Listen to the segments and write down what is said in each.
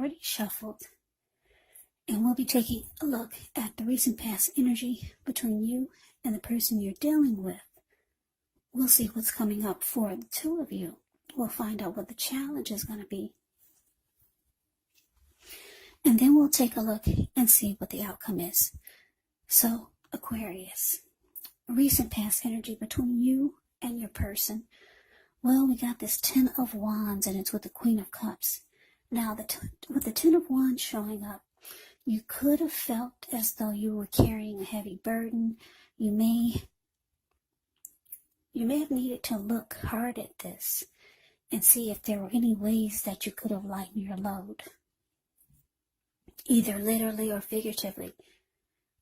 already shuffled, and we'll be taking a look at the recent past energy between you and the person you're dealing with. We'll see what's coming up for the two of you. We'll find out what the challenge is going to be. And then we'll take a look and see what the outcome is. So, Aquarius, recent past energy between you and your person. Well, we got this Ten of Wands, and it's with the Queen of Cups. Now, with the Ten of Wands showing up, you could have felt as though you were carrying a heavy burden. You may have needed to look hard at this and see if there were any ways that you could have lightened your load, either literally or figuratively.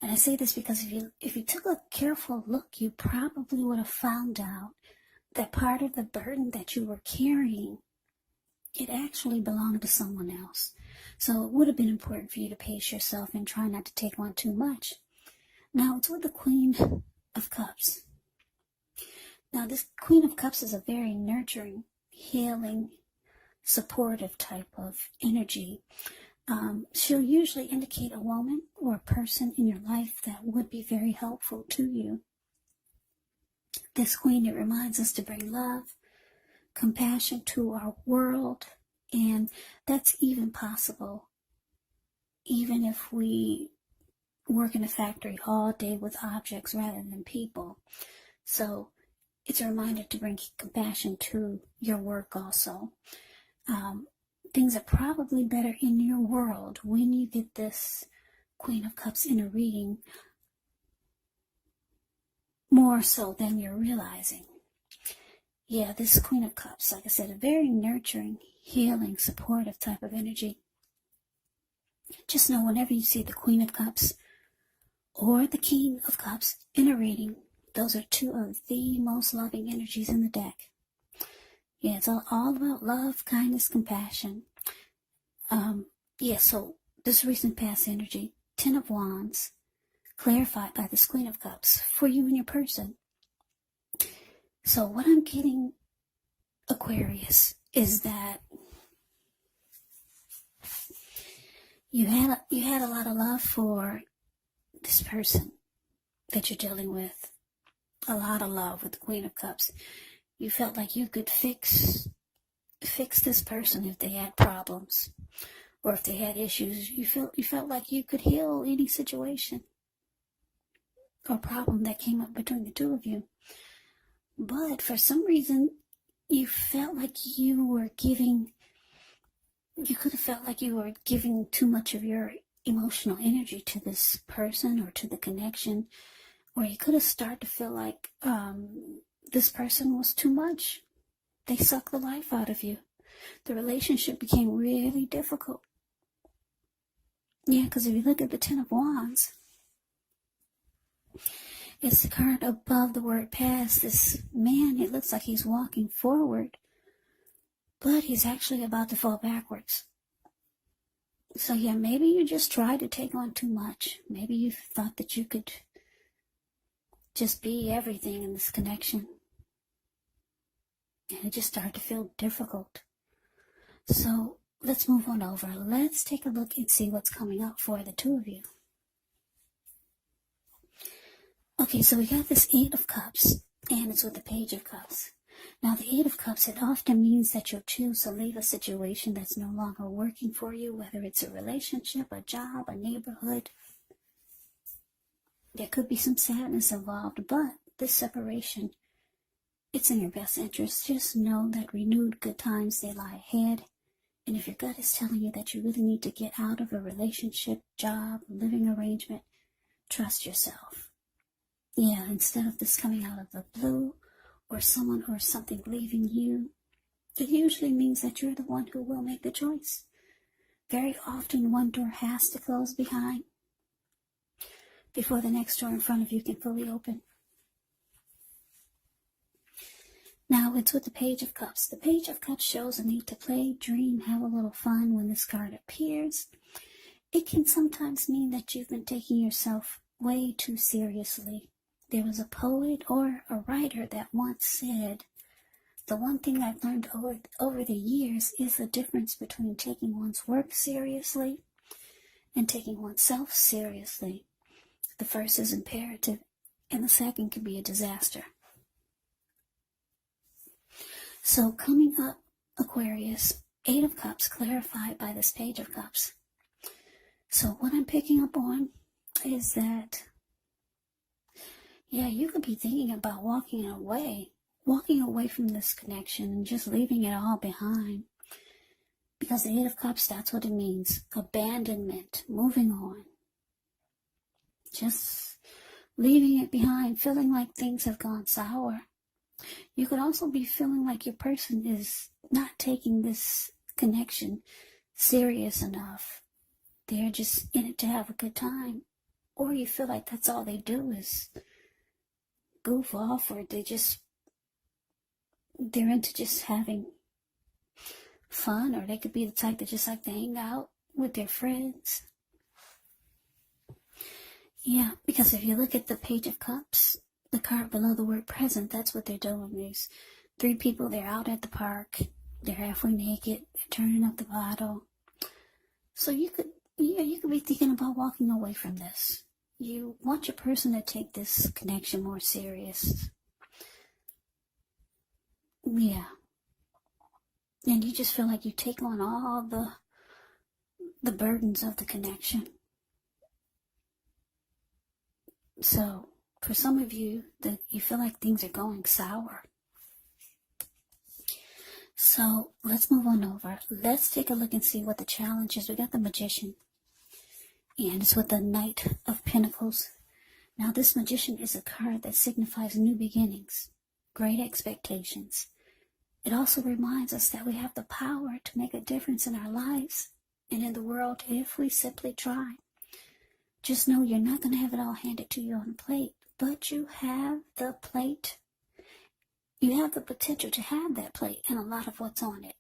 And I say this because if you took a careful look, you probably would have found out that part of the burden that you were carrying, it actually belonged to someone else. So it would have been important for you to pace yourself and try not to take on too much. Now, it's with the Queen of Cups. Now, this Queen of Cups is a very nurturing, healing, supportive type of energy. She'll usually indicate a woman or a person in your life that would be very helpful to you. This Queen, it reminds us to bring love, compassion to our world, and that's even possible even if we work in a factory all day with objects rather than people. So it's a reminder to bring compassion to your work also. Things are probably better in your world when you get this Queen of Cups in a reading, more so than you're realizing. Yeah, this Queen of Cups, like I said, a very nurturing, healing, supportive type of energy. Just know whenever you see the Queen of Cups or the King of Cups in a reading, those are two of the most loving energies in the deck. Yeah, it's all about love, kindness, compassion. So this recent past energy, Ten of Wands, clarified by this Queen of Cups for you and your person. So what I'm getting, Aquarius, is that you had a lot of love for this person that you're dealing with. A lot of love with the Queen of Cups. You felt like you could fix this person if they had problems or if they had issues. You felt like you could heal any situation or problem that came up between the two of you. But for some reason, you felt like you could have felt like you were giving too much of your emotional energy to this person or to the connection, or you could have started to feel like this person was too much. They sucked the life out of you. The relationship became really difficult. Yeah, because if you look at the Ten of Wands, it's the card above the word past. This man, it looks like he's walking forward, but he's actually about to fall backwards. So yeah, maybe you just tried to take on too much. Maybe you thought that you could just be everything in this connection. And it just started to feel difficult. So let's move on over. Let's take a look and see what's coming up for the two of you. Okay, so we got this Eight of Cups, and it's with the Page of Cups. Now, the Eight of Cups, it often means that you'll choose to leave a situation that's no longer working for you, whether it's a relationship, a job, a neighborhood. There could be some sadness involved, but this separation, it's in your best interest. Just know that renewed good times, they lie ahead. And if your gut is telling you that you really need to get out of a relationship, job, living arrangement, trust yourself. Yeah, instead of this coming out of the blue or someone or something leaving you, it usually means that you're the one who will make the choice. Very often one door has to close behind before the next door in front of you can fully open. Now it's with the Page of Cups. The Page of Cups shows a need to play, dream, have a little fun when this card appears. It can sometimes mean that you've been taking yourself way too seriously. There was a poet or a writer that once said, the one thing I've learned over the years is the difference between taking one's work seriously and taking oneself seriously. The first is imperative, and the second can be a disaster. So coming up, Aquarius, 8 of Cups clarified by this Page of Cups. So what I'm picking up on is that, yeah, you could be thinking about walking away from this connection and just leaving it all behind. Because the 8 of Cups, that's what it means. Abandonment, moving on. Just leaving it behind, feeling like things have gone sour. You could also be feeling like your person is not taking this connection serious enough. They're just in it to have a good time. Or you feel like that's all they do is goof off, or they're into just having fun, or they could be the type that just like to hang out with their friends. Yeah, because if you look at the Page of Cups, the card below the word present, that's what they're doing. There's 3 people, they're out at the park, they're halfway naked, they're turning up the bottle. So you could be thinking about walking away from this. You want your person to take this connection more serious. Yeah. And you just feel like you take on all the burdens of the connection. So for some of you, that you feel like things are going sour. So let's move on over. Let's take a look and see what the challenge is. We got the Magician, and it's with the Knight of Pentacles. Now this Magician is a card that signifies new beginnings, great expectations. It also reminds us that we have the power to make a difference in our lives and in the world if we simply try. Just know you're not going to have it all handed to you on a plate, but you have the plate. You have the potential to have that plate and a lot of what's on it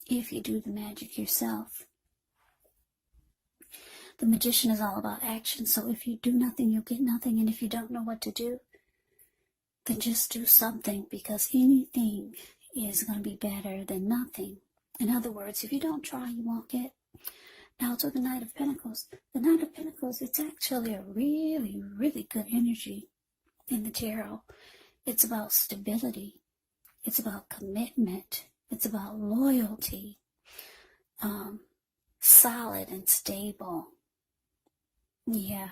if you do the magic yourself. The Magician is all about action, so if you do nothing, you'll get nothing, and if you don't know what to do, then just do something, because anything is going to be better than nothing. In other words, if you don't try, you won't get. Now to the Knight of Pentacles. The Knight of Pentacles, it's actually a really, really good energy in the tarot. It's about stability. It's about commitment. It's about loyalty. Solid and stable. Yeah.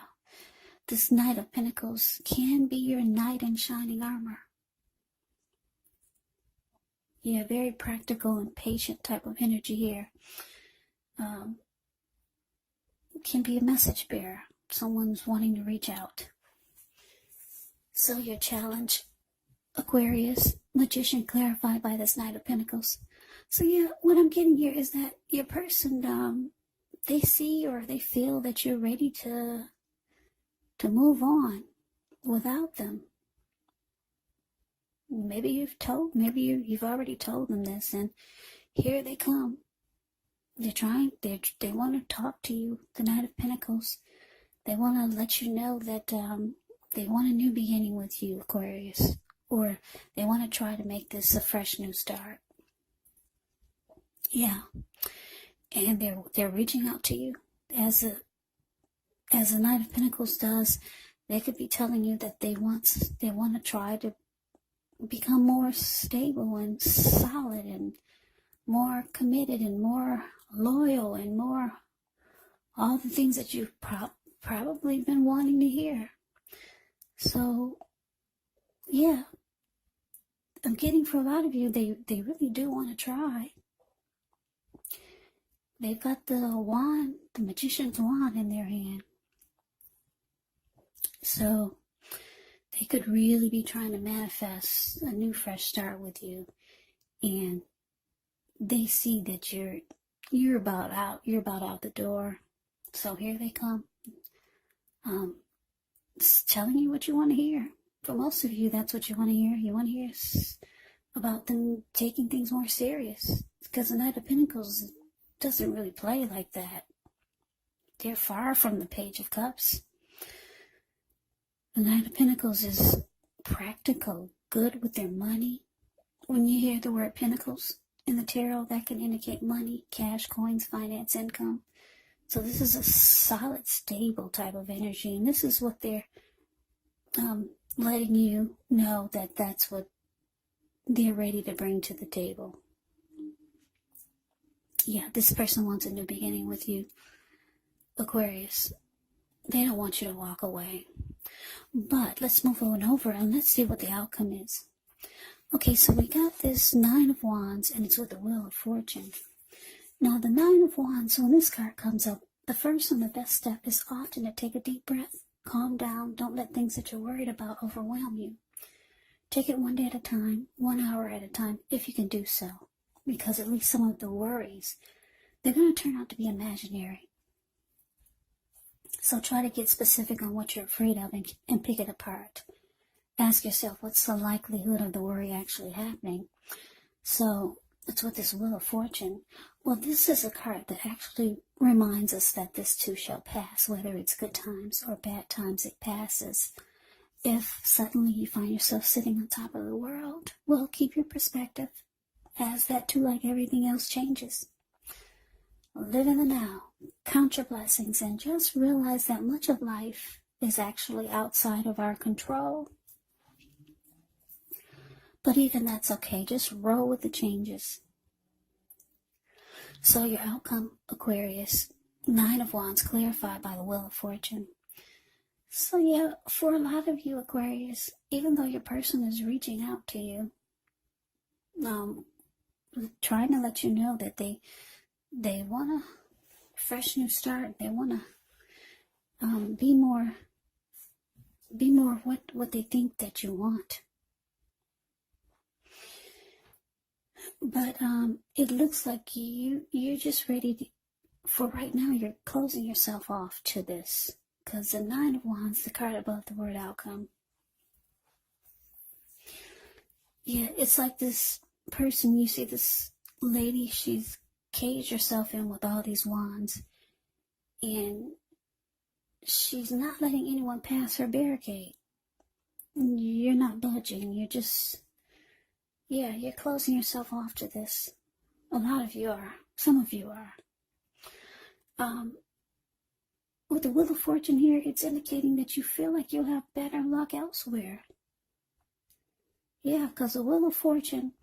This Knight of Pentacles can be your knight in shining armor. Yeah, very practical and patient type of energy here. Can be a message bearer. Someone's wanting to reach out. So your challenge, Aquarius, Magician clarified by this Knight of Pentacles. So yeah, what I'm getting here is that your person, they see or they feel that you're ready to move on without them. Maybe you've already told them this, and here they come. They want to talk to you, the Knight of Pentacles. They want to let you know that they want a new beginning with you, Aquarius. Or they want to try to make this a fresh new start. Yeah. And they're reaching out to you as the Knight of Pentacles does. They could be telling you that they want to try to become more stable and solid and more committed and more loyal and more all the things that you've probably been wanting to hear. So yeah, I'm getting for a lot of you, they really do want to try. They've got the wand, the Magician's wand in their hand. So they could really be trying to manifest a new fresh start with you. And they see that you're about out the door. So here they come. Telling you what you want to hear. For most of you, that's what you want to hear. You want to hear about them taking things more serious. Because the Knight of Pentacles doesn't really play like that. They're far from the Page of Cups. The Knight of Pentacles is practical, good with their money, When you hear the word pentacles in the tarot, that can indicate money, cash, coins, finance, income. So this is a solid, stable type of energy, and this is what they're letting you know, that that's what they're ready to bring to the table. Yeah, this person wants a new beginning with you, Aquarius. They don't want you to walk away. But let's move on over and let's see what the outcome is. Okay, so we got this Nine of Wands, and it's with the Wheel of Fortune. Now, the Nine of Wands, when this card comes up, the first and the best step is often to take a deep breath, calm down, don't let things that you're worried about overwhelm you. Take it one day at a time, 1 hour at a time, if you can do so, because at least some of the worries, they're going to turn out to be imaginary. So try to get specific on what you're afraid of and pick it apart. Ask yourself, what's the likelihood of the worry actually happening? So it's with this Wheel of Fortune. Well, this is a card that actually reminds us that this too shall pass. Whether it's good times or bad times, it passes. If suddenly you find yourself sitting on top of the world, well, keep your perspective, as that too, like everything else, changes. Live in the now, count your blessings, and just realize that much of life is actually outside of our control. But even that's okay. Just roll with the changes. So your outcome, Aquarius, Nine of Wands clarified by the Wheel of Fortune. So yeah, for a lot of you, Aquarius, even though your person is reaching out to you, trying to let you know that they want a fresh new start. They want to be more what they think that you want. But it looks like you're just ready to, for right now, you're closing yourself off to this. Because the Nine of Wands, the card above the word outcome. Yeah, it's like this person, you see this lady, she's caged herself in with all these wands. And she's not letting anyone pass her barricade. You're not budging, you're just... yeah, you're closing yourself off to this. A lot of you are. Some of you are. With the Wheel of Fortune here, it's indicating that you feel like you'll have better luck elsewhere. Yeah, because the Wheel of Fortune,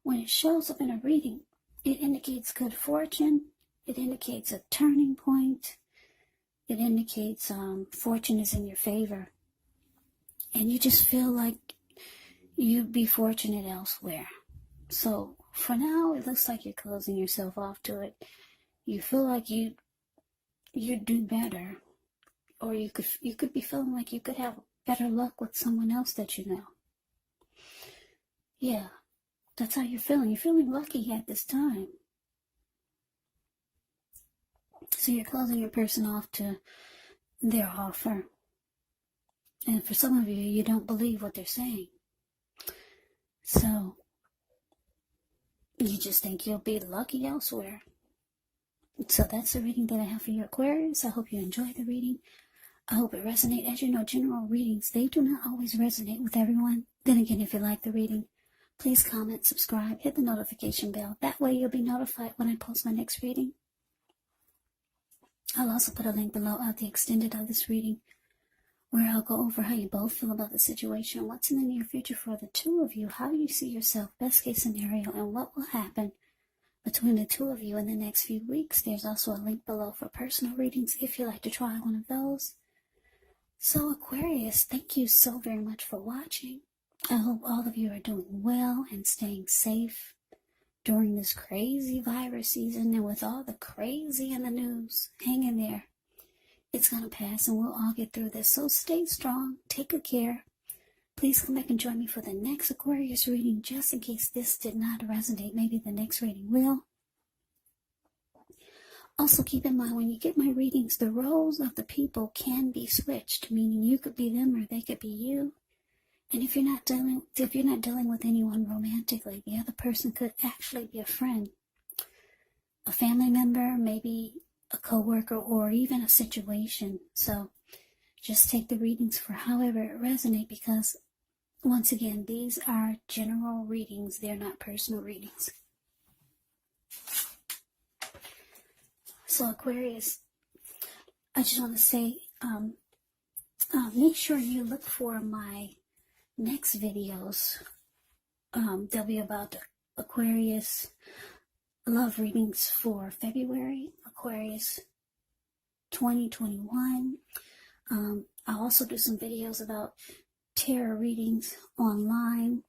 when it shows up in a reading, it indicates good fortune. It indicates a turning point. It indicates fortune is in your favor. And you just feel like you'd be fortunate elsewhere. So for now, it looks like you're closing yourself off to it. You feel like you'd do better, or you could be feeling like you could have better luck with someone else that you know. Yeah, that's how you're feeling. You're feeling lucky at this time. So you're closing your person off to their offer. And for some of you, you don't believe what they're saying. So you just think you'll be lucky elsewhere. So that's the reading that I have for you, Aquarius. I hope you enjoyed the reading. I hope it resonates. As you know, general readings, they do not always resonate with everyone. Then again, if you like the reading, please comment, subscribe, hit the notification bell. That way you'll be notified when I post my next reading. I'll also put a link below of the extended of this reading, where I'll go over how you both feel about the situation, what's in the near future for the two of you, how you see yourself, best case scenario, and what will happen between the two of you in the next few weeks. There's also a link below for personal readings if you like to try one of those. So Aquarius, thank you so very much for watching. I hope all of you are doing well and staying safe during this crazy virus season, and with all the crazy in the news. Hang in there. It's going to pass and we'll all get through this. So stay strong. Take good care. Please come back and join me for the next Aquarius reading, just in case this did not resonate. Maybe the next reading will. Also keep in mind, when you get my readings, the roles of the people can be switched, meaning you could be them or they could be you. And if you're not dealing with anyone romantically, the other person could actually be a friend, a family member, maybe a coworker, or even a situation. So just take the readings for however it resonates, because once again, these are general readings. They're not personal readings. So Aquarius, I just want to say, make sure you look for my next videos. They'll be about Aquarius love readings for February, Aquarius 2021. I'll also do some videos about tarot readings online,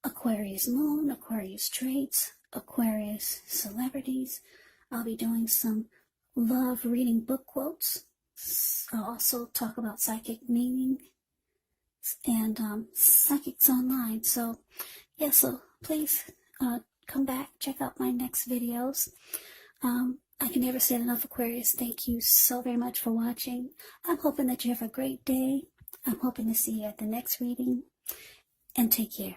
Aquarius moon, Aquarius traits, Aquarius celebrities. I'll be doing some love reading book quotes. I'll also talk about psychic meaning and psychics online. So yeah, so please come back, check out my next videos. I can never say enough, Aquarius. Thank you so very much for watching. I'm hoping that you have a great day. I'm hoping to see you at the next reading, and take care.